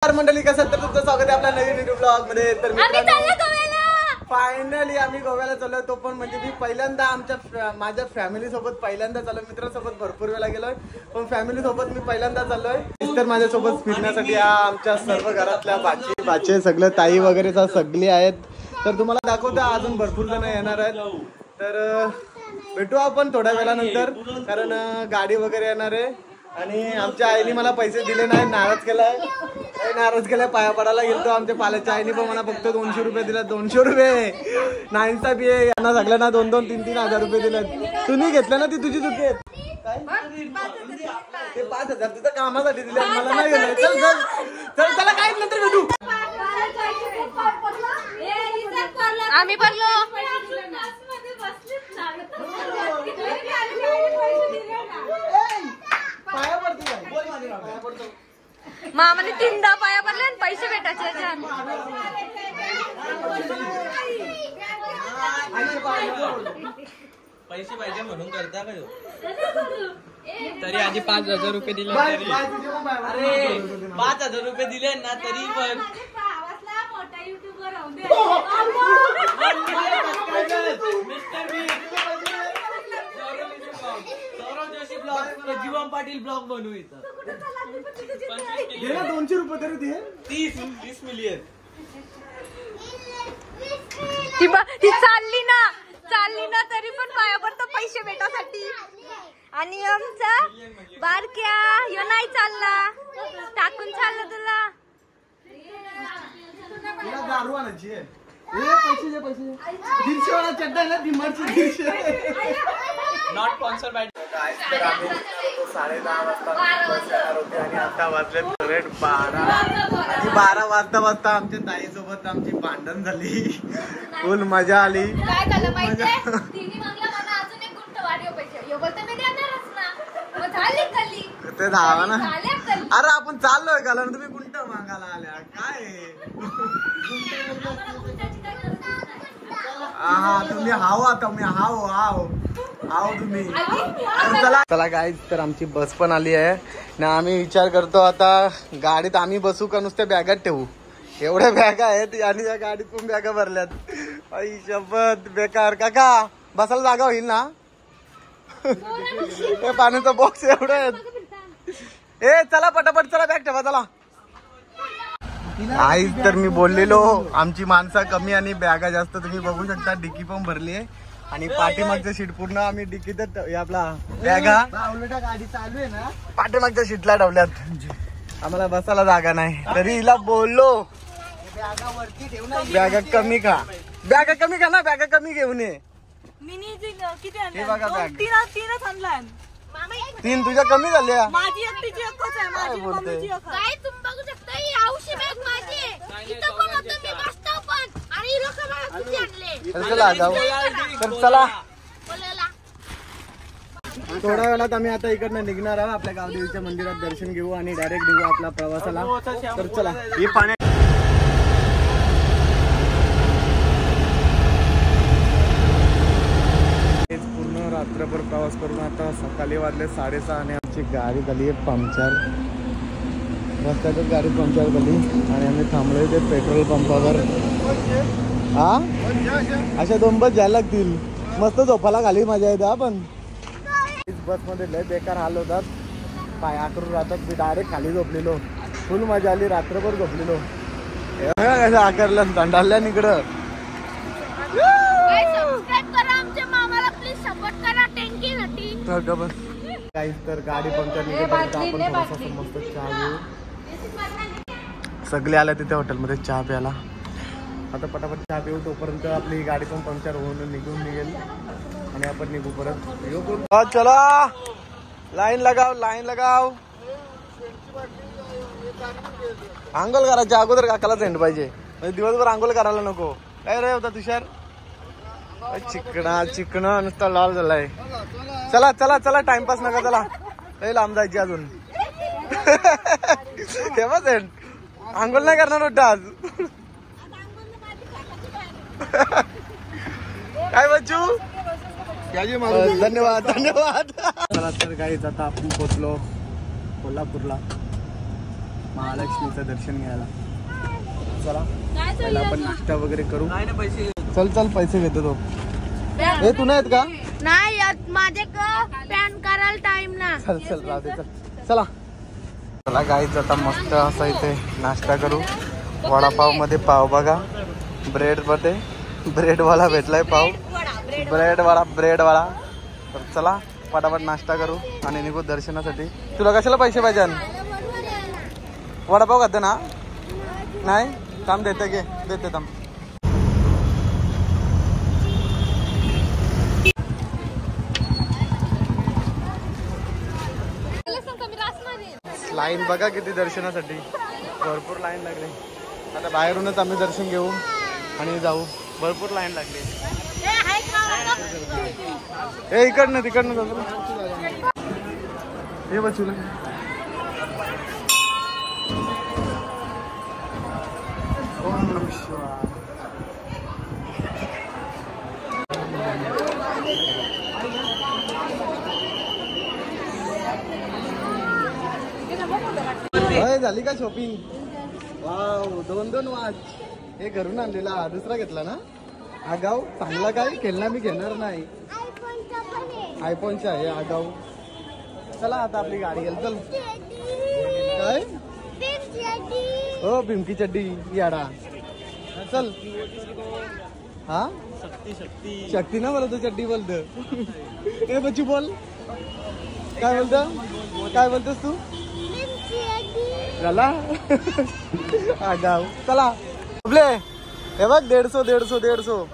मंडळी कसं तर तुमचं स्वागत आहे आपल्या नवीन व्हिडिओ ब्लॉग मध्ये। तर फायनली आम्ही गोव्याला चाललोय, तो पण म्हणजे मी पहिल्यांदा माझ्या फॅमिली सोबत पहिल्यांदा चाललोय। मित्रांसोबत भरपूर वेळा गेलोय पण फॅमिली सोबत मी पहिल्यांदा चाललोय। तर माझ्यासोबत फिरण्यासाठी आमच्या सर्व घरातल्या बाचे सगळे ताई वगैरे सगळे आहेत। तर तुम्हाला दाखवतो अजून भरपूर जण येणार आहेत। तर भेटू आपण थोड्या वेळानंतर, कारण गाडी वगैरे येणार आहे। आणि आमच्या आईने मला पैसे दिले नाही, नाराज केलाय पाया पडायला गेलतो। आमच्या पाल्याच्या आईने पण मला फक्त 200 रुपये दिले। 200 रुपये नाईनचा बी आहे, यांना सगळ्यांना 2-2, 3-3 हजार रुपये दिलेत। तुम्ही घेतलं ना, ती तुझी चुकी आहे। ते 5000 तुझ्या कामासाठी दिले, मला नाही दिले। चल चल चल चला काय नंतर भेटू। आम्ही पडलो मामाने 3दा पाया पडले आणि पैसे भेटायचे। पैसे पाहिजे म्हणून करता का तरी आधी 5000 रुपये दिले तरी। अरे 5000 रुपये दिले ना तरी पण जीवन पाटील ब्लॉग बनवू इथं। 200 रुपये तरी दे। 30 मिलियन ती चालली ना तरी पण पाया पडतो पैसे भेटासाठी। आणि आमचा बारक्या यो नाही चालला, टाकून चालला तुला। दारू आणायची आहे, पैसे दे 150 वाला चड्डा ना, डिमांडची 150। Not sponsor by. तर आम्ही 10:30 वाजता बस येणार होती आणि आता वाजले 12:30 आणि 12 वाजता आमच्या ताईसोबत आमची भांडण झाली। फुल मजा आली। काय झालं माहितीये, तिने मागला मला अजून एक गुंठ वाढव पैसे, यो बोलतो मी देणारच ना। मग झाली कल्ली ते धावा ना। अरे आपण चाललोय का, तुम्ही गुंठ मागायला आल्या काय? हा तुम्ही हाव, आता मी हाव तुम्ही। चला गाईज, तर आमची बस पण आली आहे ना। आम्ही विचार करतो आता गाडीत आम्ही बसू का नुसत्या बॅगात ठेवू। एवढ्या बॅगा आहेत आणि या गाडीत पण बॅगा भरल्यात। आई शपथ बेकार। काका बसायला जागा होईल ना? पाण्याचा बॉक्स एवढा आहे। ए चला पटापट, चला बॅग ठेवा चला। आईच तर मी बोललेलो आमची माणसं कमी आणि बॅगा जास्त। तुम्ही बघू शकता डिक्की पण भरली आहे आणि पाठीमागच्या सीट पूर्ण आम्ही डिक्कीत आपला बॅगा गाडी चालू आहे ना, पाठीमागच्या सीटला ठेवल्यात। आम्हाला बसायला जागा नाही, तरी हिला बोललो बॅगा कमी का ना, बॅगा कमी घेऊन ये। हे बघा बॅग 3च आणलाय। 3 तुझ्या कमी झाल्या, माझी एकटीची एकच आहे, माझी मम्मीची एक आहे। काय तुम्ही बघू शकता, ही औषध बॅग माझी आहे। इथं पण होतं मी बसतो पण, आणि लोक मला किती आणले। चला जाऊ, तर चला बोलायला थोड्या वेळात आम्ही आता इकडनं निघणार आहोत। आपल्या गावदेवीच्या मंदिरात दर्शन घेऊ आणि डायरेक्ट निघू आपला प्रवासाला। तर चला, ही पाणी पूर्ण रात्रभर प्रवास करून आता सकाळी वाजले 6:30 आणि आमची गाडी झाली आहे पंक्चर। रस्त्यातच गाडी पंक्चर झाली आणि आम्ही थांबलोय ते पेट्रोल पंपावर। हा अशा 2 बस जायला लागतील, मस्त झोपायला खाली मजा येते। आपण बसमध्ये लय बेकार हाल होतात, पाय आकरून राहतात। मी डायरेक्ट खाली झोपलेलो, फुल मजा आली, रात्रभर झोपलेलो। कसं आकारलं दंडाल्या इकडं। काहीच तर गाडी पंक्चर निघत आपण थोडासा मस्त चहा घेऊ। सगळे आले तिथे हॉटेलमध्ये चहा प्यायला। आता पटापट चहा पिऊ, तोपर्यंत आपली गाडी पण पंक्चर होऊन निघेल आणि आपण निघू परत। चला लाईन लगाव। आंघोळ करायच्या अगोदर काकाला सेंड पाहिजे, म्हणजे दिवसभर आंघोळ करायला नको। काय रे होता तुषार, चिकना नुसता लाल झालाय। चला चला चला, टाइमपास नका, चला लय लांब जायची अजून। तेव्हा सेंड आंघोळ नाही करणार वाटतं आज। काय बच्चू, धन्यवाद धन्यवाद। चला तर गाईज आता आपण पोचलो कोल्हापूरला। महालक्ष्मीचं दर्शन घ्यायला. चला पहिला आपण नाश्ता वगैरे करू. चल चल पैसे घेतो तो. हे तू नाहीत का? नाही माझे पॅन करायला टाइम ना. चल चल राहू दे चल. चला चला गाईच आता मस्त असा इथे नाश्ता करू. वडापाव मध्ये पाव बघा, ब्रेड मध्ये ब्रेडवाला भेटलाय पाव, ब्रेडवाला. तर चला पटापट नाश्ता करू आणि निघू दर्शनासाठी. तुला कशाला पैसे पाहिजे? वडापाव खाते ना? नाही थांब देते घे, देते थांब. लाईन बघा किती दर्शनासाठी, भरपूर लाईन लागली. आता बाहेरूनच आम्ही दर्शन घेऊ आणि जाऊ. भरपूर लाईन लागली. हे इकडनं तिकडनं जाऊ. हे बचूला ओम नमः शिवाय. झाली का शॉपिंग? Wow 2-2 watch. हे घरून आणलेला, दुसरा घेतला ना? आगाऊ चांगला काय खेळणार मी घेणार नाही. आयफोनचा आहे आगाऊ. चला आता आपली गाडी गेली. चल काय हो भिमकी चड्डी याडा. चल हा शक्ती ना बोलतो, चड्डी बोलतो. हे बच्चू बोल काय बोलतो, काय बोलतोस तू? झाला आगाऊ. चला आपले हे बघ 150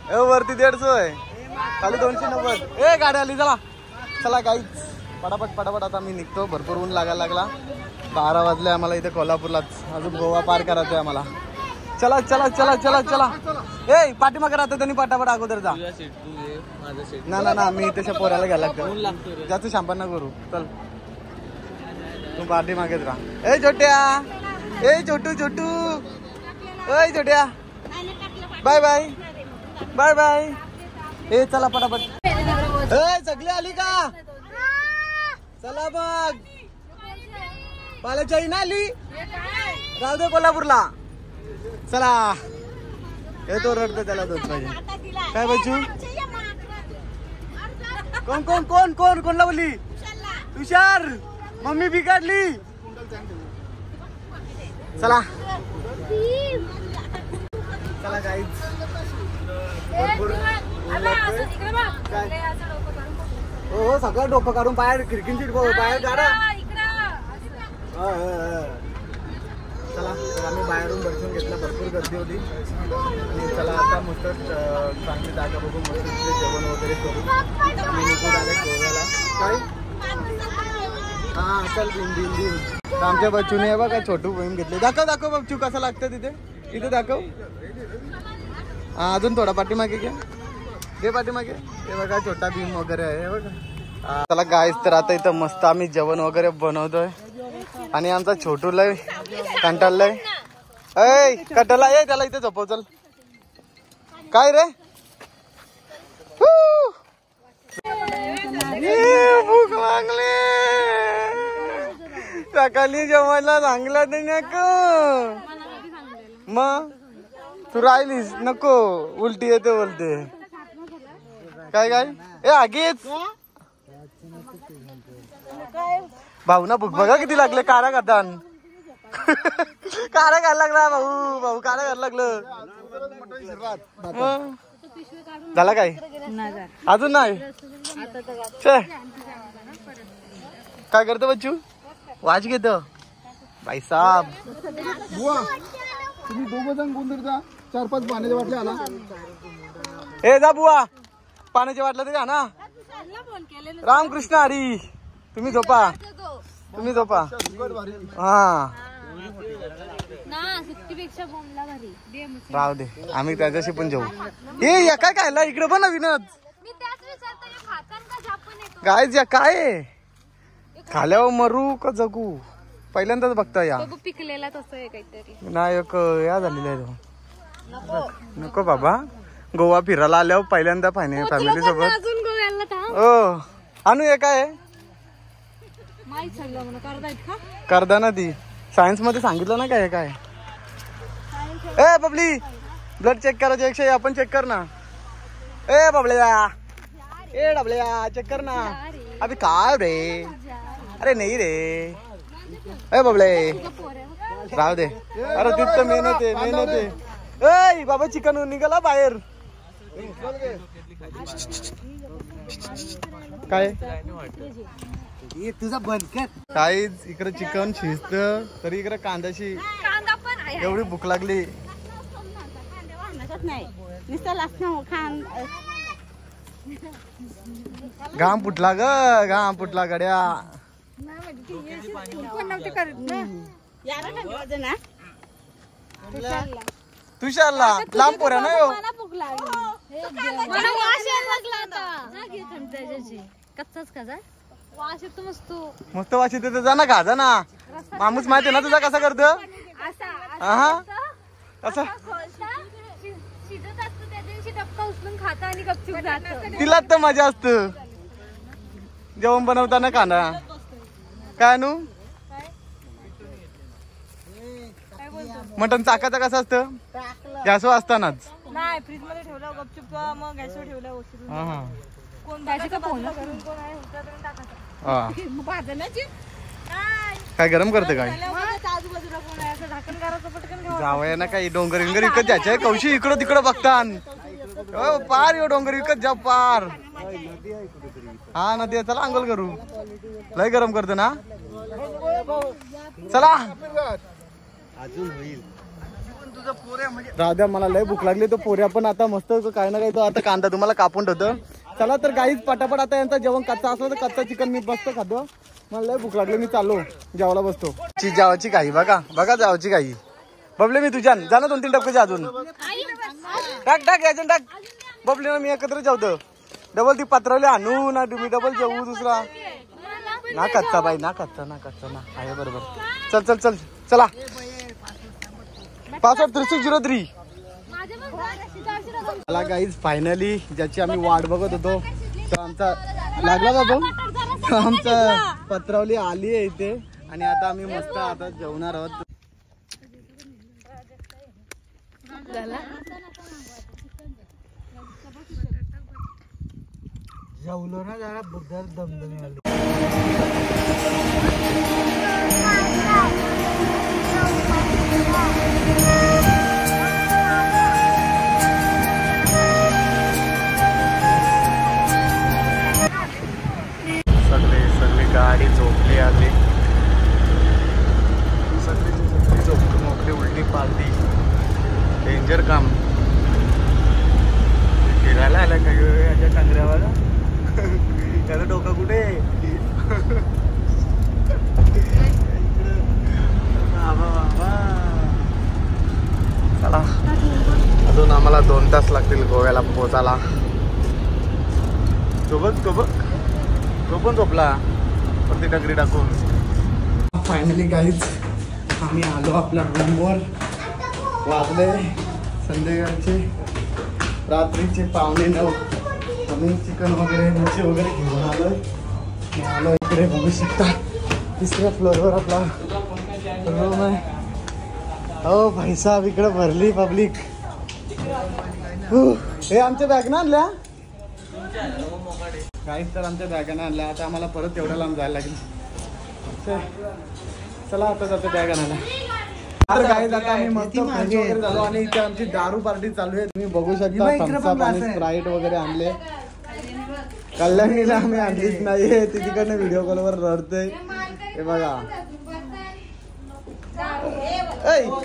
वरती 150 आहे, खाली 290. ए गाडी आली. चला चला काहीच पटापट आता मी निघतो. भरपूर ऊन लागायला लागला. 12 वाजले आम्हाला इथे कोल्हापूरलाच. अजून गोवा पार करायचंय आम्हाला. चला चला चला चला चला. ए पाठीमागे राहतो त्यांनी पटापट अगोदर जा. ना ना मी इथे पोऱ्याला घ्यायला लागतं. जास्त शांपण ना करू. चल तू पाठी मागेच राहा. ए छोट्या, ए छोटू ए छोट्या, बाय बाय बाय बाय. ए चला पटापट. ए सगळी आली का? चला बघ पाल्याच्या ना आली. राहू दे कोल्हापूरला. चला हे तो रडतो त्याला दोन पाहिजे. काय बच्चू? कोण कोण कोण कोण कोणला बोलली? तुषार मम्मी बिघडली. चला चला गाईज. हो सगळं डोकं काढून बाहेर खिडकींची बाहेर काढा. चला तर आम्ही बाहेरून दर्शन घेतलं. भरपूर गर्दी होती. आणि चला आता मस्त चांगली जागा बघून मस्त जेवण वगैरे करू. आम्ही निघून आले गोव्याला. काय हा चल दिंडी. आमच्या बच्चूने बघा छोटू बहीण घेतले. दाखव बच्चू कसं लागतं तिथे. इथे दाखव. हा अजून थोडा पाठीमागे घ्या. दे पाठीमागे. हे बघा छोटा भीम वगैरे आहे बघा. चला गाईस तर आता इथं मस्त आम्ही जेवण वगैरे बनवतोय. आणि आमचा छोटू लय कंटाळलाय. ऐ कंटाळला. ये त्याला इथे झोपव. चल काय रे भूक लागली. सकाळी जेवायला सांगलं नाही नको. मग तू राहिलीस नको. उलटी येते बोलते. काय काय ए आगीच भाऊ ना भूक बघा किती लागले. कारा खातान कारा खायला लागला भाऊ कारा खायला लागलं. झाला काय अजून नाही. काय करतो बच्चू? वाच घेतो भाई साहब. तुम्ही 2 जण कोण जा. 4-5 पाण्याच्या बाटल्या आला. ए जा बुवा पाण्याच्या बाटल्या तरी ना. रामकृष्ण हरी. तुम्ही झोपा हा. राहू दे आम्ही त्याच्याशी पण जाऊ. हे काय खायला इकडे पण विनोद गायज या काय खाल्यावर मरू का जगू? पहिल्यांदाच बघता या पिकलेला तसं आहे काहीतरी. नाही एक या झालेला आहे. नको बाबा. गोवा फिरायला आल्यावर पहिल्यांदा फॅमिली सोबत. हो आणू हे काय माहित सांगलं म्हणा करदा करदा ना ती सायन्स मध्ये सांगितलं ना काय काय. ए बबली ब्लड चेक करायचं 100 आपण चेक कर ना. ए बबल्या ए डबल्या चेक कर ना. अबे काय रे. अरे नाही रे. ए बबले राहू दे. अरे तिथं मेहनत आहे. ए बाबा चिकन निघाला बाहेर. काय तुझा बंद कर. काहीच इकडे चिकन शिजत तरी इकडे कांद्याची एवढी भूक लागली. घाम फुटला ग. घाम फुटला गड्या. तुषारला लांब पोऱ्या ना यो. मस्त वाशी तिथे जा ना. खा जा ना. मामूस माहिती ना तुझा कसा करतो. हा कसा तिला तर मजा असत जेवण बनवताना खाना. काय नू मटन चाकाचा कसं असतं. गॅसवर असतानाच नाही फ्रीज मध्ये ठेवलं गपचूप मग गॅसवर ठेवलं उशिरून. हा कोण करून काय गरम करते काय. आजूबाजूला कोण आहे असं झाकण करायचं पटकन ठेवा. जावया ना काही डोंगर विंगर विकत जायचंय. कौशी इकडं तिकडं बघतान. पार यो डोंगर विकत जा पार. हा नदी चला अंघोळ करू. लय गरम करते ना. चला अजून होईल. राधा मला लय भूक लागली. तो पोऱ्या पण आता मस्त काही ना काही तो आता कांदा तुम्हाला कापून ठेवतो. चला तर गाईच पटापट आता यांचा जेवण कच्चा असलं तर कच्चा चिकन मी मस्त खातो. मला लय भूक लागली. मी चाललो जेवायला बसतो. जावाची काही बघा जावाची काही. बबले मी तुझ्या जा ना 2-3 टप्प्याचे अजून टाक याच्यात टाक. बबले ना मी एकत्र जेवतो. डबल ती पत्रवली आणू ना तुम्ही डबल जेवू दुसरा ना कच्चा बाई ना कच्चा ना आहे बरोबर. चल चला 65-3603. मला गाईज फायनली ज्याची आम्ही वाट बघत होतो तो आमचा लागला बाबा. आमचा पत्रावली आली आहे इथे आणि आता आम्ही मस्त आता जेवणार आहोत. जेवलो ना जरा बुद्धार दमदमी आली. सगळी गाडी झोपली आली. सगळी झोपली मोकळी उलटी पालती. डेंजर काम. फिरायला आला का याच्या टांगऱ्यावर. त्याचं डोकं कुठे. चला अजून आम्हाला 2 तास लागतील गोव्याला पोहोचायला. तो पण झोपला वरती डगरी टाकून. फायनली गाईज आम्ही आलो आपल्या रूमवर. वाजले संध्याकाळचे रात्रीचे 8:45. आम्ही चिकन वगैरे मच्छी वगैरे घेऊन आलो इकडे बघू शकता. 3ऱ्या फ्लोअरवर आपला रूम आहे. हो भाई साहेब इकडे भरली पब्लिक. हे आमच्या बॅग ना आणल्या काहीच तर आमच्या बॅगाने आणल्या. आता आम्हाला परत तेवढ्या लांब जायला लागेल. चला आता जातो बॅग आणायला. आता आम्ही मस्त फ्रेश वगैरे झालो आणि इथे आमची दारू पार्टी चालू आहे. तुम्ही बघू शकता थम्स अप आणि स्प्राईट वगैरे आणले. कल्याणीला आम्ही आणलीच नाहीये. ती तिकडनं व्हिडिओ कॉलवर रडते. हे बघा.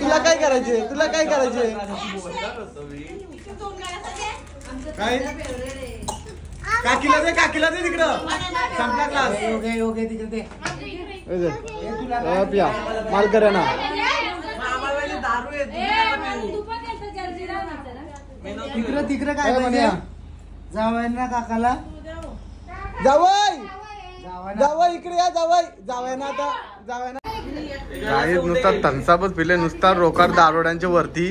तुला काय करायचे काय काकीला दे तिकडं. संपला क्लास. पिया माल करा ना. तिकडं काय म्हणे जावय ना काकाला. जावय इकडे या. जावय ना आता जावय ना. काही नुसता थम्सअपच पिले. नुसता रोकार दारोड्यांच्या वरती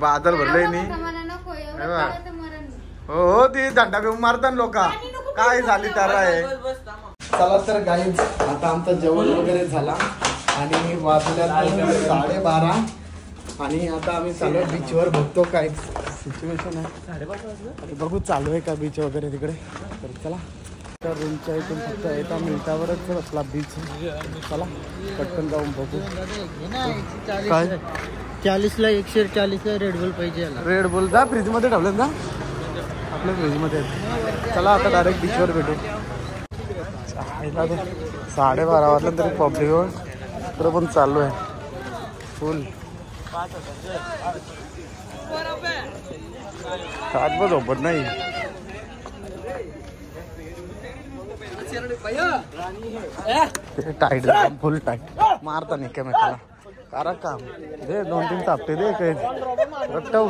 बाजार भरले मी. हो ती धंदा घेऊन मारतात लोक. काय झाली तर आहे. चला तर गाईज आता आमचं जेवण वगैरे झाला आणि वाजल्या 12:30 आणि आता आम्ही चालू बीचवर बघतो काय सिच्युएशन आहे. 12:30 बघू चालू आहे का बीच वगैरे तिकडे. तर चला त्या रूमच्या इथून फक्त एका मिनिटावरच आपला बीच. चला पटकन जाऊन बघू. काय 40ला 140ला रेडबुल पाहिजे. रेड बुल जा फ्रीजमध्ये ठेवलं ना आपल्या फ्रीजमध्ये. चला आता डायरेक्ट बीचवर भेटू. 12:30 वाजलं तरी पब्लिकवर इकडं पण चालू आहे फुल. आज पण झोपत नाही. टाईट फुल टाईट मारता नाही एकमेकाला. करा काम दे 2-3 चापटे दे काही रट्टव.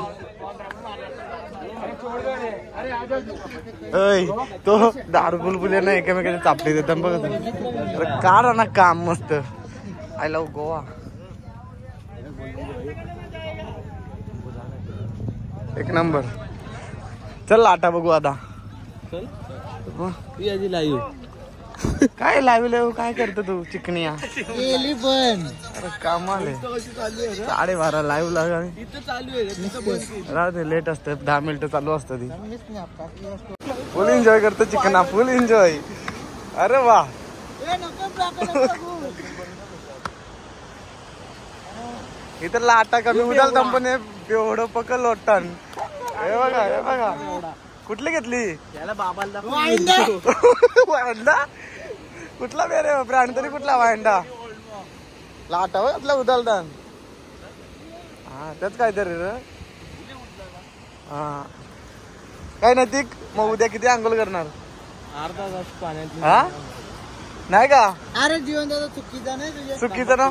तो दारू बुलबुले ना एकमेकाचे चापटे देतात बघ. अरे करा ना काम मस्त. I love Goa. एक नंबर. चल लाटा बघू आता. काय लावलं काय करतो तू चिकनिया पण अरे कामाले 12:30 लाईव्ह लागा राहू दे. लेट असतं 10 मिनिटं चालू असतं ती. फुल एन्जॉय करतो चिकना फुल एन्जॉय. अरे वा इथं लाटा कमी उदाल पण एवढं पक लोटण. हे बघा हे बघा कुठली घेतली वांडा. कुठला बेरे ब्रँड तरी कुठला वांडा लाटा आपला उदालतान. हा त्याच काहीतरी रे. हा काय नाही मग उद्या किती अंघोळ करणार. अर्धा तास पाण्यात. हा नाही का. अरे जीवन दादा चुकीचा नाही तुझ्या. चुकीचं ना.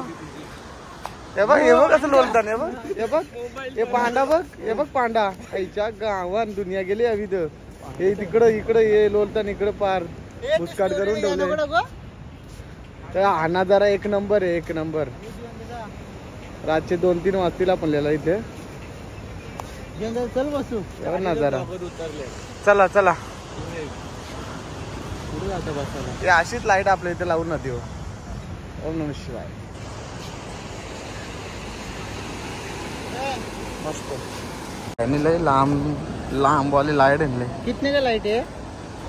हे बघ कसं लोलतान. हे बघ हे पांडा बघ. हे बघ पांडा आईच्या गावान दुनिया गेली अविध. हे तिकडं इकडं हे लोलतान इकडं पार बुसकाट करून ठेवले. तर हा जरा एक नंबर आहे एक नंबर. रातचे 2-3 वाजतील आपण लिहिला इथे. चल बसू नजारा. चला चला अशीच लाईट आपल्या इथे लावून ना देऊ. ओम नमः शिवाय. मस्त लय लांब वाली लाइट है. कितने का लाइट है.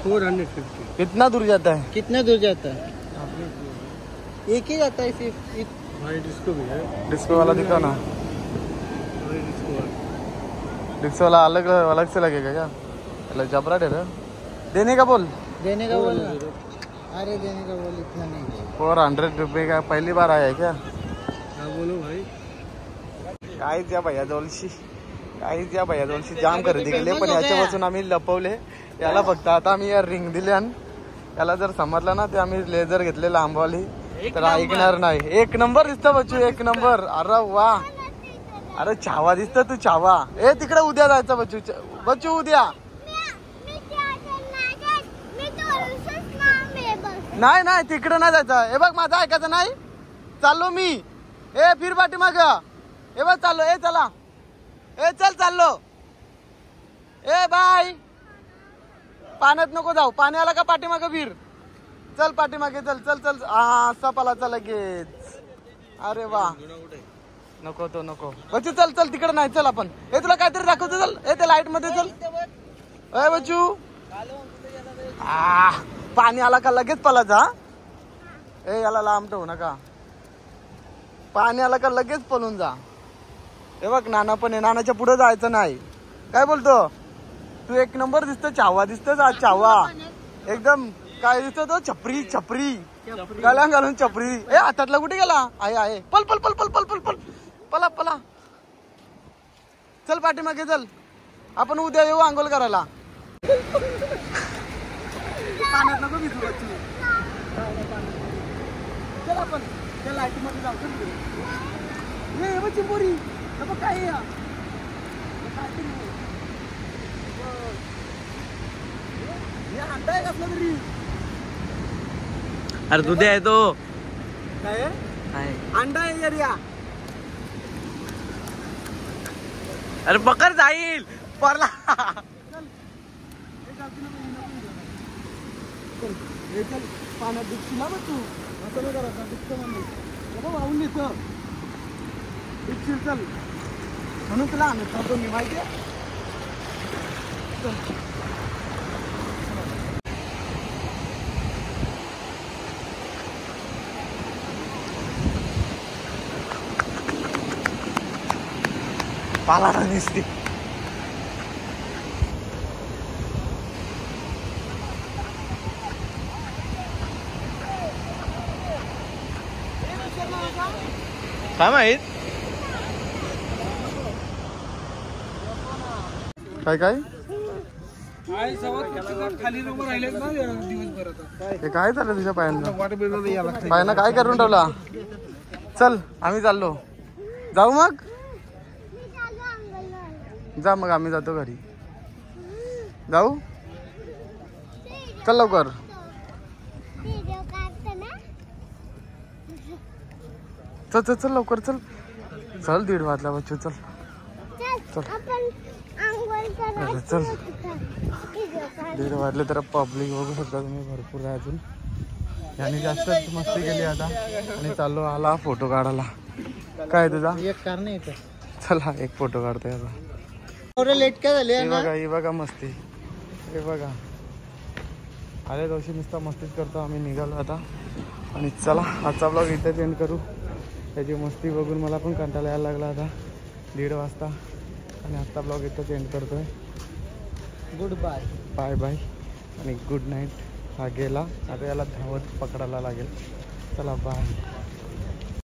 450. कितना दूर जाता है. कितना दूर जाता है. एक ही जाता है सिर्फ. डिस्को भी है. डिस्को वाला दिखा ना. डिस्को वाला अलग से लगेगा क्या. अलग जबरा दे रहा. देने का बोल. देने का बोल. अरे देने का बोल इतना नहीं. 400 रुपये का पहली बार आया है क्या. बोलो भाई. काहीच या भैया दोनशी जाम खरेदी केली. पण याच्यापासून आम्ही लपवले याला. फक्त आता आम्ही या रिंग दिल्या. याला जर समजलं ना ते आम्ही लेझर घेतले लांबवाली तर ऐकणार नाही. एक नंबर दिसतं बच्चू एक नंबर. अरे वा अरे छावा दिसत तू छावा. ए तिकडे उद्या जायचं बच्चू उद्या. नाही तिकडे नाही जायचं. हे बघ माझं ऐकायचं नाही. चाललो मी. ए फिर पाठीमाग. हे बघ चाललो. ए चला ए चल चाललो. ए बाय. पाण्यात नको जाऊ. पाणी आला का पाठीमागे फिर. चल पाठीमागे चल चल चल. हा सपालाचा लगेच. अरे वा नको तो नको बच्चू. चल चल तिकडे नाही. चल आपण हे तुला काहीतरी दाखवतो. चल ए ते लाईट मध्ये चल. ए बच्चू पाणी आला का लगेच पळायचा. ए याला लांब ठेवू नका. पाणी आला का लगेच पळून जा. हे बघ नाना पण आहे. नानाच्या पुढे जायचं नाही. काय बोलतो तू. एक नंबर दिसतो. चावा दिसतोच आज. चावा एकदम काय दिसतो तो. छपरी छपरी गळ्या घालून छपरी. ए हातातला कुठे गेला. आहे पल पल पल पल पल पल पल पला पला. चल पाठीमागे चल. आपण उद्या येऊ आंघोळ करायला. पाण्यात नको भिजू बच्चू. चल आपण त्या लाईटीमध्ये जाऊ. ये बच्ची पोरी काय अंडा आहे कसला तरी. अरे दूध आहे तो. काय अंडा आहे यार. अरे पकड जाईल परला. पाण्यात दुखती ना बघ तू. असं नाही करायचं. दुखतं म्हणजे वाहून येतं चल म्हणून तुला आणत नव्हतो मी माहिती पाला दिसते काय माहित काय काय खाली लोक राहिलेत ना दिवसभर हे काय झालं तुझ्या पायांना पायांना काय करून ठेवला चल आम्ही चाललो जाऊ मग जा मग आम्ही जातो घरी जाऊ चल लवकर चल चल चल लवकर चल चल 1:30 वाजला बच्चू चल चल चल 1:30 वाजले तर पब्लिक बघू शकता तुम्ही भरपूर आहे अजून यांनी जास्तच मस्ती केली आता आणि चाललो आला फोटो काढायला काय तुझा एक कार नाही चला एक फोटो काढतोय आता लेट काय झाले ही बघा मस्ती हे बघा आले दिवशी नुसता मस्तीच करतो आम्ही निघालो आता आणि चला आजचा ब्लॉग इथेच एंड करू त्याची मस्ती बघून मला पण कंटाळा यायला लागला आता 1:30 वाजता आणि आजचा ब्लॉग इथंच एंड करतोय गुड बाय बाय बाय आणि गुड नाईट हा गेला आता याला धावत पकडायला लागेल चला बाय